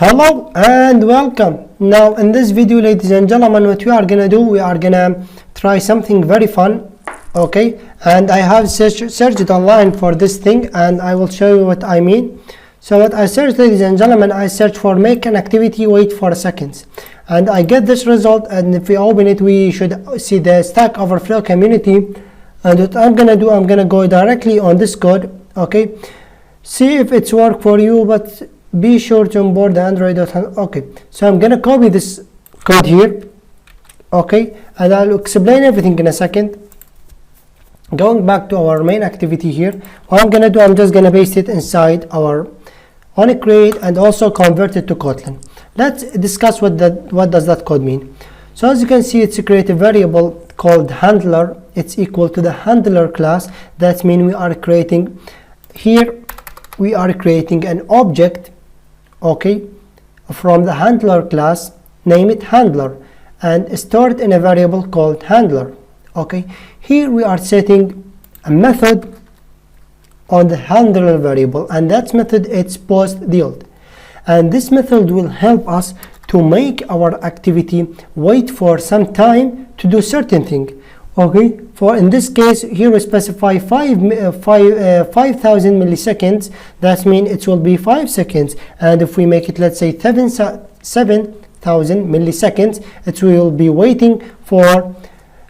Hello and welcome. Now in this video, ladies and gentlemen, what we are gonna do, we are gonna try something very fun. Okay, and I have searched online for this thing and I will show you what I mean. So what I searched, ladies and gentlemen, I searched for make an activity wait for seconds, and I get this result. And if we open it, we should see the Stack Overflow community. And what I'm gonna do, I'm gonna go directly on this code. Okay, see if it's work for you, but be sure to import the Android. Okay, so I'm gonna copy this code here. Okay, and I'll explain everything in a second. Going back to our main activity here, what I'm gonna do, I'm just gonna paste it inside our onCreate and also convert it to Kotlin. Let's discuss what does that code mean. So as you can see, it's a creative variable called handler. It's equal to the handler class. That means we are creating here, we are creating an object, okay, from the handler class, name it handler, and store it in a variable called handler. Okay, here we are setting a method on the handler variable, and that method it's post yield, and this method will help us to make our activity wait for some time to do certain thing. Okay, for in this case here we specify 5,000 milliseconds. That means it will be 5 seconds, and if we make it, let's say 7,000 milliseconds, it will be waiting for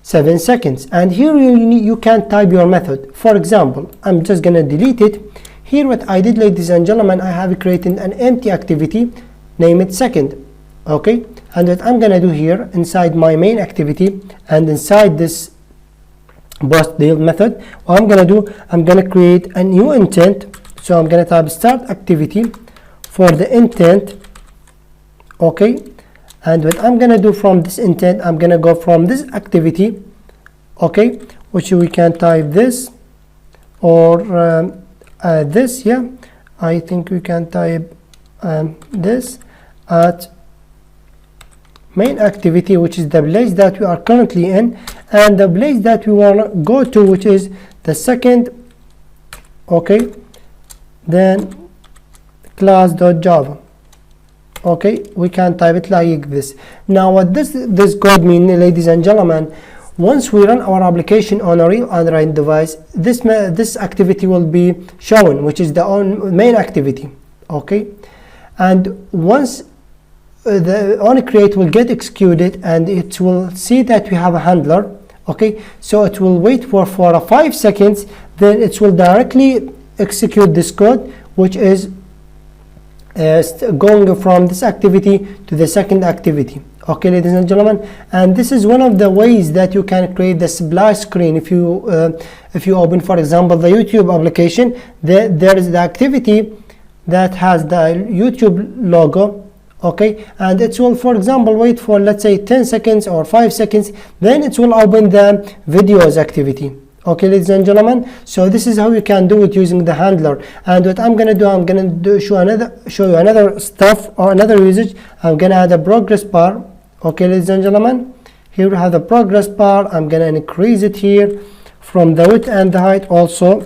7 seconds. And here you can type your method. For example, I'm just gonna delete it. Here what I did, ladies and gentlemen, I have created an empty activity, name it second. Okay, and what I'm gonna do here inside my main activity and inside this post yield method, what I'm gonna do, I'm gonna create a new intent. So I'm gonna type start activity for the intent. Okay, and what I'm gonna do from this intent, I'm gonna go from this activity, okay, which we can type this or this. Yeah, I think we can type this at main activity, which is the place that we are currently in, and the place that we want to go to, which is the second. Okay, then class.java. Okay, we can type it like this. Now what this code mean, ladies and gentlemen, once we run our application on a real Android device, this activity will be shown, which is the main activity. Okay, and once the onCreate will get executed, and it will see that we have a handler. Okay, so it will wait for 5 seconds, then it will directly execute this code, which is going from this activity to the second activity. Okay, ladies and gentlemen, and this is one of the ways that you can create the splash screen. If you open, for example, the YouTube application, there is the activity that has the YouTube logo. Okay, and it will, for example, wait for, let's say, 10 seconds or 5 seconds, then it will open the videos activity. Okay, ladies and gentlemen, so this is how you can do it using the handler. And what I'm gonna do, I'm gonna show you another stuff or another usage. I'm gonna add a progress bar. Okay, ladies and gentlemen, here we have the progress bar. I'm gonna increase it here from the width and the height also.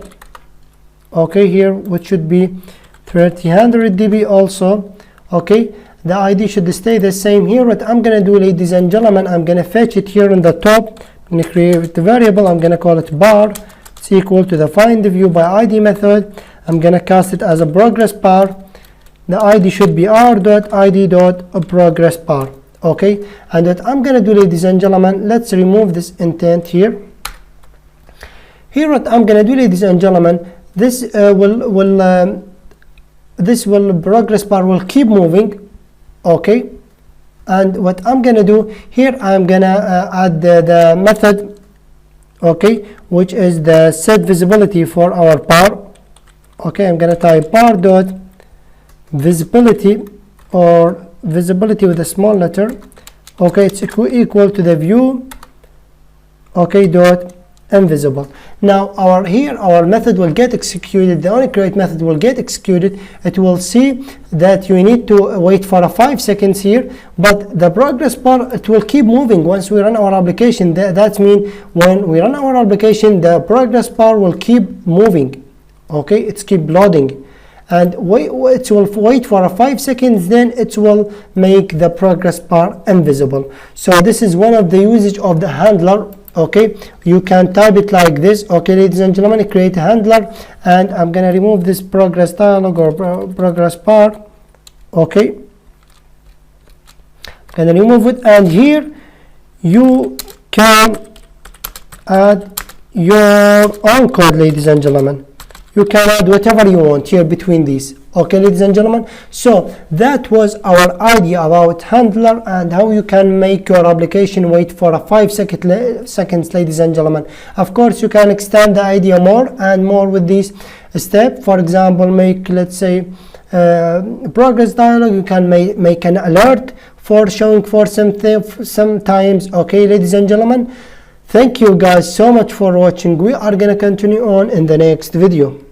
Okay, here which should be 300 dB also. Okay, the ID should stay the same. Here what I'm gonna do, ladies and gentlemen, I'm gonna fetch it here on the top. I'm gonna create the variable, I'm gonna call it bar. It's equal to the find view by ID method. I'm gonna cast it as a progress bar. The ID should be r.id.progress bar. Okay, and what I'm gonna do, ladies and gentlemen, let's remove this intent here. Here what I'm gonna do, ladies and gentlemen, this progress bar will keep moving. Okay, and what I'm gonna do here, I'm gonna add the method, okay, which is the set visibility for our bar. Okay, I'm gonna type bar dot visibility, or visibility with a small letter. Okay, it's equal to the view, okay, dot invisible. Now our method will get executed. The onCreate method will get executed. It will see that you need to wait for 5 seconds here, but the progress bar, it will keep moving once we run our application. That means when we run our application, the progress bar will keep moving. Okay, it's keep loading, and it will wait for 5 seconds, then it will make the progress bar invisible. So this is one of the usage of the handler. Okay, you can type it like this. Okay, ladies and gentlemen, create a handler, and I'm gonna remove this progress dialog or progress bar. Okay, I'm gonna remove it, and here you can add your own code, ladies and gentlemen. You can add whatever you want here between these. Okay, ladies and gentlemen, so that was our idea about handler and how you can make your application wait for 5 seconds, ladies and gentlemen. Of course, you can extend the idea more and more with this step. For example, make, let's say, progress dialog. You can make an alert for showing for something sometimes. Okay, ladies and gentlemen, thank you guys so much for watching. We are gonna continue on in the next video.